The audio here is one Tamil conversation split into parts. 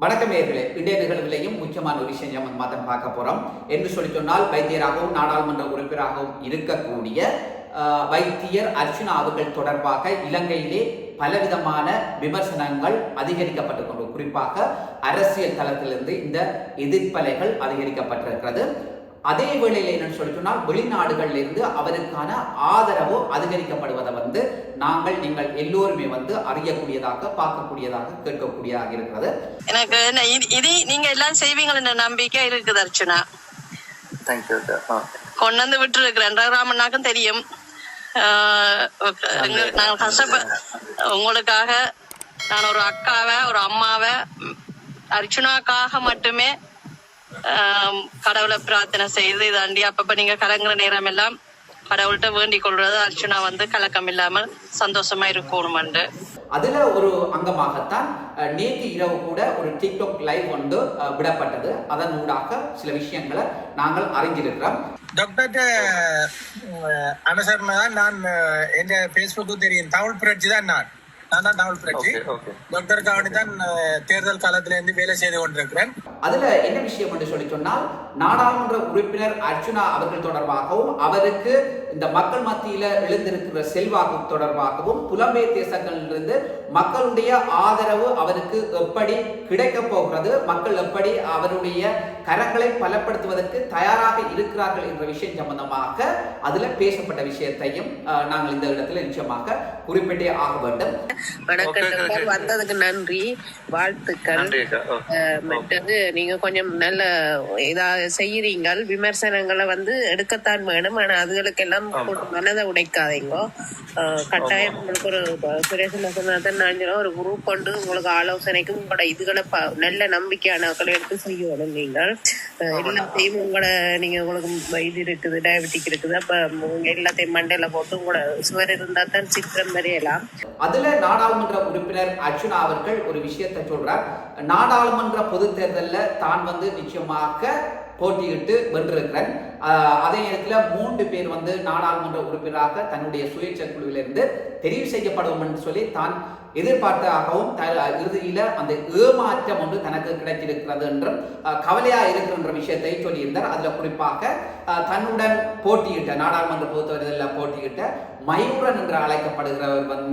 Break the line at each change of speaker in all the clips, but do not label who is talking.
வணக்கம் நேயர்களே, இன்றைய நிகழ்விலையும் முக்கியமான ஒரு விஷயம் நம்ம பார்க்க போறோம். என்று சொல்லி சொன்னால், வைத்தியராகவும் நாடாளுமன்ற உறுப்பினராகவும் இருக்கக்கூடிய வைத்தியர் அர்ச்சுனா அவர்கள் தொடர்பாக இலங்கையிலே பலவிதமான விமர்சனங்கள் அதிகரிக்கப்பட்டு கொண்டு, குறிப்பாக அரசியல் தளத்திலிருந்து இந்த எதிர்ப்பலைகள் அதிகரிக்கப்பட்டிருக்கிறது. அதே வேளையில் என்னன்னு சொல்லி சொன்னால், வெளிநாடுகளில் இருந்து அவருக்கான ஆதரவு அதிகரிக்கப்படுவதை நீங்கள் எல்லோருமே அறியக்கூடியதாக, பார்க்கக்கூடியதாக, கேட்கக்கூடியதாக இருக்கிறது.
எனக்கு இது நீங்க எல்லாம் செய்வீங்கன்னு நம்பிக்கை இருக்குது அர்ச்சனா. கொண்டு வந்து விட்டு இருக்கிறேன். ராமண்ணாக்கும் தெரியும். நான் உங்களுக்காக நான் ஒரு அக்காவை, ஒரு அம்மாவை, அர்ச்சனாக்காக மட்டுமே கடவுளை பிரார்த்தனை செய்து தாண்டி அப்பப்ப நீங்க கலங்குற நேரம் எல்லாம் கடவுள்கிட்ட வேண்டிக் கொள்றது அர்ச்சனா கலக்கம் இல்லாமல் சந்தோஷமா இருக்கணும்.
அதுல ஒரு அங்கமாகத்தான் நேற்று இரவு கூட ஒரு டிக்டாக் லைவ் விடப்பட்டது. அதன் ஊடாக சில விஷயங்களை நாங்கள் அறிஞ்சிருக்கிறோம்.
டாக்டர் அனுசரணை தான் நான் என் பேஸ்புக்கு தெரியும். தமிழ் புரட்சி தான் நான் தான் தமிழ் புரட்சி டாக்டருக்காக தான் தேர்தல் காலத்துல இருந்து வேலை செய்து கொண்டிருக்கிறேன்.
அதுல என்ன விஷயம் என்று சொல்லி சொன்னால், நாடாளுமன்ற உறுப்பினர் அர்ச்சுனா அவர்கள் தொடர்பாகவும், அவருக்கு இந்த மக்கள் மத்தியில எழுந்திருக்கிற செல்வாக்கு தொடர்பாகவும், புலம்பெயர் தேசங்களிலிருந்து மக்களுடைய ஆதரவு அவருக்கு எப்படி கிடைக்க போகிறது, மக்கள் எப்படி அவருடைய கரங்களை பலப்படுத்துவதற்கு தயாராக இருக்கிறார்கள் என்ற விஷயம் சம்பந்தமாக அதுல பேசப்பட்ட விஷயத்தையும் நாங்கள் இந்த இடத்துல நிச்சயமாக குறிப்பிட்டே ஆக வேண்டும்.
வணக்கம், வந்ததுக்கு நன்றி, வாழ்த்துக்கள். மற்றது நீங்க கொஞ்சம் நல்ல இதா செய்யறீங்க. விமர்சனங்களை எடுக்கத்தான் வேணும். ஆனா அதுகளுக்கெல்லாம் மனதை உடைக்காதீங்க. கட்டாயம் உங்களுக்கு ஒரு சுரேசன் ஒரு குரூப் கொண்டு உங்களுக்கு ஆலோசனைக்கும் உங்களோட இதுகளை நல்ல நம்பிக்கையான எடுத்து செய்யணும். நீங்கள் எல்லாத்தையும் உங்களுக்கு இது இருக்குது, டயபெட்டிக் இருக்குது, அப்ப எல்லாத்தையும் மண்டையில போட்டு உங்களோட சுவர் இருந்தா தான் சித்திரம் வரையலாம்.
அதுல நாடாளுமன்ற உறுப்பினர் அர்ச்சுனா அவர்கள் ஒரு விஷயத்தை சொல்றார். நாடாளுமன்ற பொது தேர்தலில் தான் நிச்சயமாக போட்டியிட்டு வென்றிருக்கிறேன். அதே நேரத்தில் 3 பேர் நாடாளுமன்ற உறுப்பினராக தன்னுடைய சுயேட்சை குழுவிலிருந்து தெரிவு செய்யப்படுவோம் என்று சொல்லி தான் எதிர்பார்த்தாகவும், இறுதியில அந்த ஏமாற்றம் ஒன்று தனக்கு கிடைத்திருக்கிறது என்றும் கவலையா இருக்கின்ற விஷயத்தை சொல்லியிருந்தார். அதுல குறிப்பாக தன்னுடன் போட்டியிட்ட நாடாளுமன்ற பொது தேர்தலில் போட்டியிட்ட மயூரன் என்று அழைக்கப்படுகிறவர்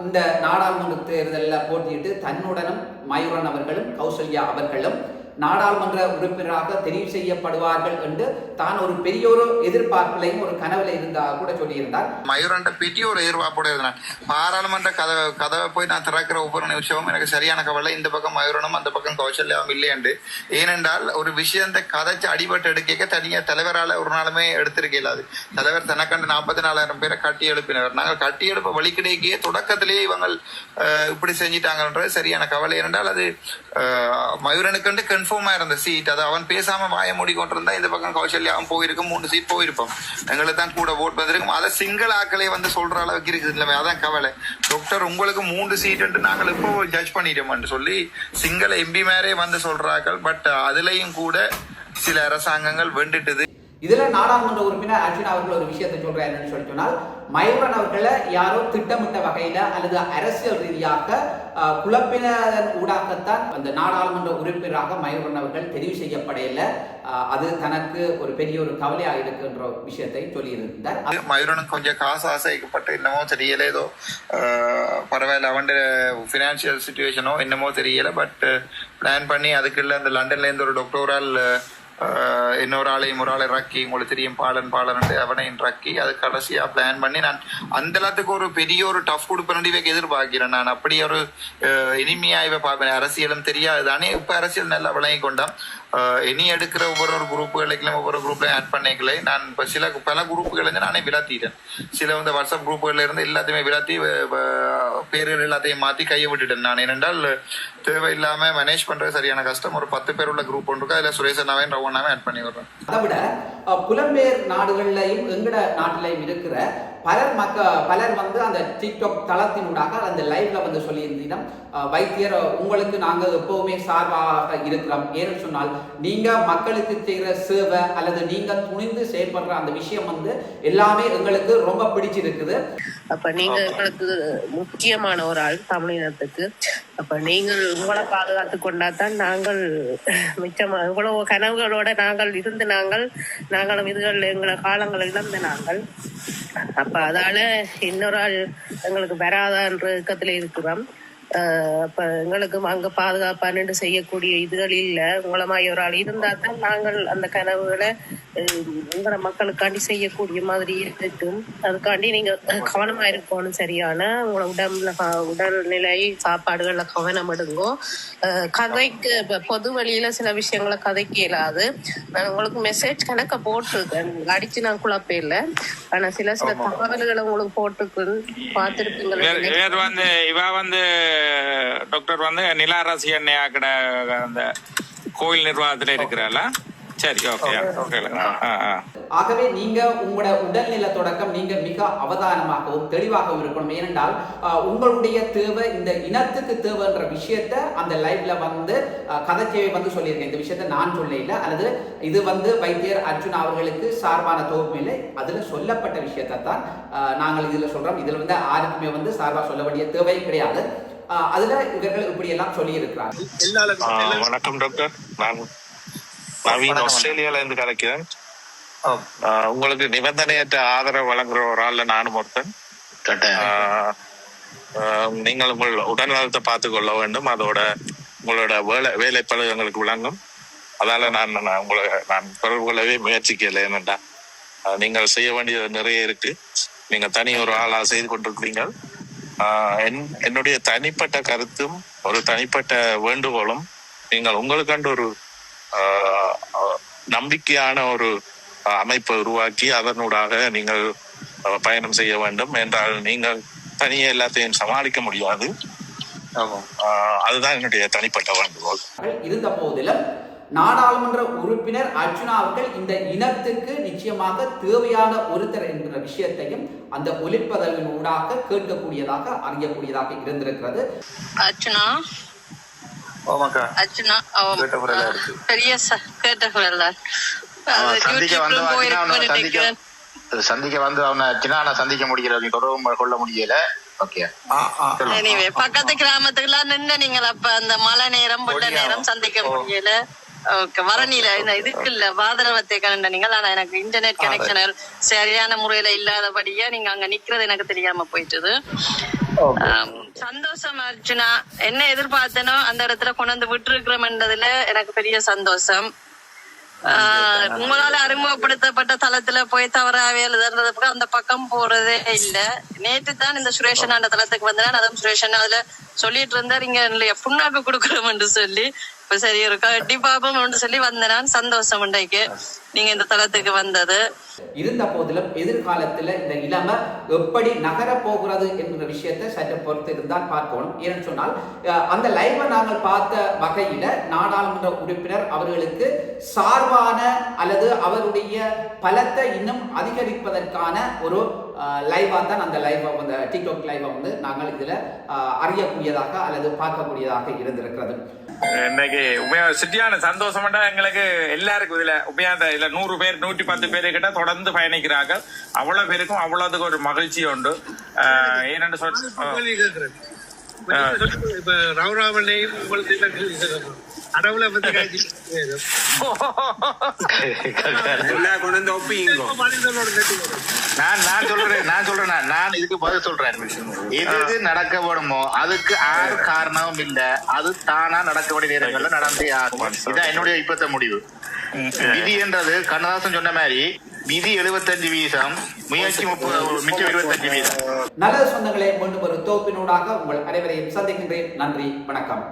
இந்த நாடாளுமன்ற தேர்தலில் போட்டியிட்டு தன்னுடனும் மயூரன் அவர்களும் கௌசல்யா அவர்களும் நாடாளுமன்ற உறுப்பினராக தெரிவு செய்யப்படுவார்கள் என்று தான் ஒரு பெரிய ஒரு எதிர்பார்ப்பிலையும் ஒரு கனவுல இருந்தா கூட சொல்லியிருந்தார்.
மயூரண்ட பெரிய ஒரு எதிர்பார்ப்போட இருந்தான். பாராளுமன்ற கதவை போய் நான் திறக்கிற ஒவ்வொரு நிமிஷமும் எனக்கு சரியான கவலை, இந்த பக்கம் மயூரனும் அந்த பக்கம் கௌசல்யாவும் இல்லையண்டு. ஏனென்றால் ஒரு விஷயத்தை கதைச்சு அடிபட்டு எடுக்க தனியா தலைவரால ஒரு நாளுமே எடுத்திருக்க இல்லாது. தலைவர் தனக்கண்டு 44,000 பேரை கட்டி எழுப்பினவர். நாங்கள் கட்டி எழுப்ப வழிக்கிடைக்கே தொடக்கத்திலேயே இவங்க இப்படி செஞ்சிட்டாங்கன்றது சரியான கவலை. ஏனென்றால் அது மயூரனுக்கு கன்ஃபார்மா இருந்த சீட். அது அவன் பேசாம வாய மூடி கொண்டிருந்தா இந்த பக்கம் கௌசல்யாவும் போயிருக்கும், 3 சீட் போயிருப்போம். எங்களுக்கு தான் கூட ஓட் வந்திருக்கும். அதை சிங்கிள் ஆக்களே சொல்ற அளவுக்கு இருக்குது இல்லையா? அதான் கவலை. டாக்டர் உங்களுக்கு 3 சீட் நாங்கள் இப்போ ஜட்ஜ் பண்ணிட்டோம்னு சொல்லி சிங்கிள் எம்பி மேரே சொல்றார்கள். பட் அதுலயும் கூட சில அரசாங்கங்கள் வெண்டுட்டுது.
இதுல நாடாளுமன்ற உறுப்பினர் அர்ச்சுனா அவர்கள் ஒரு விஷயத்தை சொல்றாரு. என்னன்னு சொல்லி சொன்னால், மயூரன் அவர்களை யாரோ திட்டமிட்ட வகையில அல்லது அரசியல் ரீதியாக குழப்பினதன் ஊடாகத்தான் அந்த நாடாளுமன்ற உறுப்பினராக மயூரன் அவர்கள் தெரிவு செய்யப்படையில. அது தனக்கு ஒரு பெரிய ஒரு கவலையாக இருக்குன்ற விஷயத்தை சொல்லியிருந்தார்.
மயூரனுக்கு கொஞ்சம் காசு ஆசைக்கப்பட்டு என்னமோ தெரியல, ஏதோ பரவாயில்ல அவன் பினான்சியல் சிச்சுவேஷனோ என்னமோ தெரியல. பட் பிளான் பண்ணி அதுக்குள்ள அந்த லண்டன்ல இருந்து ஒரு டாக்டரால் இன்னொரு ஆளையும் ஒரு ஆளை ரக்கி, உங்களுக்கு தெரியும் பாலன் அவனையும் ரக்கி அது கடைசியா பிளான் பண்ணி நான் அந்த எல்லாத்துக்கு ஒரு பெரிய ஒரு டஃப் கொடுப்பேன் எதிர்பார்க்கிறேன். நான் அப்படி ஒரு இனிமையா இவ பார்ப்பேன். அரசியலும் தெரியாது தானே, இப்ப அரசியல் நல்லா விளங்கி கொண்டான். இனி எடுக்கிற ஒவ்வொரு குரூப்புகளுக்கெல்லாம் ஒவ்வொரு குரூப்லையும் ஆட் பண்ணிக்கல. நான் இப்போ பல குரூப்புகள் இருந்து நானே விளாத்திட்டேன். சில வாட்ஸ்அப் குரூப்புகள்ல இருந்து எல்லாத்தையுமே விளாத்தி பேர்கள் எல்லாத்தையும் மாற்றி கையை விட்டுட்டேன் நான். ஏனென்றால் தேவையில்லாம மேனேஜ் பண்றது சரியான கஷ்டம். ஒரு 10 பேர் உள்ள குரூப் ஒன்று இருக்கு, அதில் சுரேசனாவே ரவனாவே ஆட் பண்ணி விடுறேன்.
அதை விட புலம்பெயர் நாடுகள்லையும் எங்கட நாட்டிலையும் இருக்கிற பலர் வந்து அந்த டிக்டாக் தளத்தினூடாக அந்த லைவ்ல வந்து சொல்லியிருந்தீங்கன்னா வைத்தியர் உங்களுக்கு நாங்கள் எப்பவுமே சார்பாக இருக்கிறோம். ஏன்னு சொன்னால் நீங்க மக்களுக்கு செய்கிற சேவை அல்லது நீங்க துணிந்து செயல்படுற அந்த விஷயம் வந்து எல்லாமே எங்களுக்கு ரொம்ப பிடிச்சிருக்குது.
அப்ப நீங்க எங்களுக்கு முக்கியமான ஒரு ஆள் தமிழினத்துக்கு. அப்ப நீங்கள் உங்களை பாதுகாத்து கொண்டாதான் நாங்கள் மிச்சமா இவ்வளவு கனவுகளோட நாங்களும் இதுகள் எங்களை காலங்கள் இழந்த நாங்கள். அப்ப அதால இன்னொரு ஆள் எங்களுக்கு வராதான்ற இயக்கத்துல இருக்கிறோம். அப்ப எங்களுக்கும் அங்க பாதுகாப்பான்னு செய்யக்கூடிய இதுகள் இல்ல. உங்களமாய் ஒரு ஆள் இருந்தா தான் நாங்கள் அந்த கனவுகளை எங்களை மக்களுக்காண்டி செய்யக்கூடிய மாதிரி இருக்கும். அதுக்காண்டி நீங்க கவனமா இருக்கணும். சரியான உங்களோட உடல்நிலை சாப்பாடுகள்ல கவனம் எடுங்கோ. கதைக்கு பொது வழியில சில விஷயங்களை கதைக்கு இயலாது. நான் உங்களுக்கு மெசேஜ் கணக்க போட்டிருக்கேன், அடிச்சு நான் குழப்பம் இல்லை. ஆனா சில தகவல்களை உங்களுக்கு போட்டுருக்கு பார்த்துருப்பீங்க.
இவ வந்து டாக்டர் வந்து நிலாராசி அன்னையாக்கிட அந்த கோயில் நிர்வாகத்துல இருக்கிறாளா? சரி, ஓகே.
ஆகவே நீங்க உங்களோட உடல்நிலை தொடக்கம் நீங்க மிக அவதானமாகவும் தெளிவாகவும் இருக்கணும். ஏனென்றால் உங்களுடைய தேவை இந்த இனத்துக்கு தேவைன்ற விஷயத்த அந்த லைவ்ல வந்து கதைச்சேவை வந்து சொல்லியிருக்கேன். இந்த விஷயத்த நான் சொல்ல இல்லை, அல்லது இது வந்து வைத்தியர் அர்ஜுன் அவர்களுக்கு சார்பான தொகுப்பு இல்லை. அதுல சொல்லப்பட்ட விஷயத்தை தான் நாங்கள் இதுல சொல்றோம். இதுல வந்து யாருக்குமே வந்து சார்பா சொல்ல வேண்டிய தேவை கிடையாது. அதுல இவர்கள் இப்படி எல்லாம் சொல்லி இருக்கிறார்கள்.
வணக்கம் டாக்டர், நான் நவீன் ஆஸ்திரேலியால இருந்து கலைக்கிறேன். உங்களுக்கு நிபந்தனையற்ற ஆதரவு வழங்குற ஒரு ஆள்ல நானும் ஒருத்தன். நீங்கள் உங்கள் உடல்நலத்தை பார்த்து கொள்ள வேண்டும். அதோட உங்களோட வேலைப்பளு எங்களுக்கு விளங்கும். அதால நான் தொடர்பு கொள்ளவே முயற்சிக்கல. ஏனென்றா நீங்கள் செய்ய வேண்டியது நிறைய இருக்கு. நீங்க தனி ஒரு ஆளா செய்து கொண்டிருக்கிறீங்க. என்னுடைய தனிப்பட்ட கருத்தும் ஒரு தனிப்பட்ட வேண்டுகோளும், நீங்கள் உங்களுக்காண்டு ஒரு நம்பிக்கையான ஒரு அமைப்பை உருவாக்கி அதனூடாக நீங்கள் பயணம் செய்ய வேண்டும். என்றால் நீங்கள் தனியே எல்லாத்தையும் சமாளிக்க முடியாது. அதுதான் என்னுடைய தனிப்பட்ட வேண்டுகோள்.
இருந்த போதிலும் நாடாளுமன்ற உறுப்பினர் அர்ஜுனா அவர்கள் இந்த இனத்துக்கு நிச்சயமாக தேவையான ஒருத்தர் என்கிற விஷயத்தையும் அந்த ஒலிப்பதவின் ஊடாக கேட்கக்கூடியதாக அறியக்கூடியதாக இருந்திருக்கிறது.
அர்ஜுனா பெரிய கேட்ட
சந்திக்க வந்து அவனை சந்திக்க முடியல, தொடர்பு கொள்ள முடியல.
பக்கத்து கிராமத்துக்குலாம் நின்று நீங்கள் அப்ப அந்த மழை நேரம் பொட்ட நேரம் சந்திக்க முடியல. வரணில இதுக்கு இல்ல வாதரவத்தை கலண்ட நீங்கள். ஆனா எனக்கு இன்டர்நெட் கனெக்ஷன் சரியான முறையில இல்லாதபடியா நீங்க அங்க நிக்கிறது எனக்கு தெரியாம போயிட்டது. சந்தோஷம் அர்ஜுனா. என்ன எதிர்பார்த்தனோ அந்த இடத்துல கொண்டாந்து விட்டு இருக்கிறோம்ன்றதுல எனக்கு பெரிய சந்தோஷம். உங்களால அறிமுகப்படுத்தப்பட்ட தளத்துல போய் தவறாவே எழுதுறதுக்கு அந்த பக்கம் போறதே இல்ல. நேற்று தான் இந்த சுரேஷன் அந்த தளத்துக்கு வந்தேன். அதுவும் சுரேஷன் அதுல சொல்லிட்டு இருந்தார் இங்க இல்லையா புண்ணாக்கு கொடுக்குறோம்னு சொல்லி. இப்ப சரி ஒரு கட்டி பாப்போம்னு சொல்லி வந்தேன். சந்தோஷம் உண்டைக்கு நீங்க இந்த தளத்துக்கு வந்தது.
இருந்த போதிலும் எதிர்காலத்துல இந்த இளமை எப்படி நகர போகிறது என்கிற விஷயத்தை சற்று பொறுத்து இருந்தால் பார்க்கணும். ஏன்னு சொன்னால் அந்த லைவை நாங்கள் பார்த்த வகையில நாடாளுமன்ற உறுப்பினர் அவர்களுக்கு சார்பான அல்லது அவருடைய பலத்தை இன்னும் அதிகரிப்பதற்கான ஒரு லைவா தான் அந்த லைவை வந்து டிக்டாக் லைவை வந்து நாங்கள் இதுல அறியக்கூடியதாக அல்லது பார்க்கக்கூடியதாக இருந்திருக்கிறது.
இன்னைக்கு சிட்டியான சந்தோஷமாட்டா எங்களுக்கு எல்லாருக்கும் இதுல 100 பேர் 110 பேரு கிட்ட தொடர்ந்து பயணிக்கிறார்கள். அவ்வளவு பேருக்கும் அவ்வளவுக்கு ஒரு மகிழ்ச்சி உண்டு. ஏன்னு சொல்ல
இப்ப ரவுராமனையும் அடவுல பத்தி
நான் இதுக்கு பதில் சொல்றேன். எது நடக்க வேணுமோ அதுக்கு யாரு காரணமும் இல்ல, அது தானா நடக்க வேண்டிய நேரங்கள்ல நடந்தே ஆகும். இதான் என்னுடைய இப்பத்த முடிவு. விதி என்றது கண்ணதாசன் சொன்ன மாதிரி விதி 75%, முயற்சி மிச்சம் 25%.
நல்ல சொந்தங்களே, மீண்டும் ஒரு தொகுப்பினூடாக உங்கள் அனைவரையும் சந்திக்கின்றேன். நன்றி, வணக்கம்.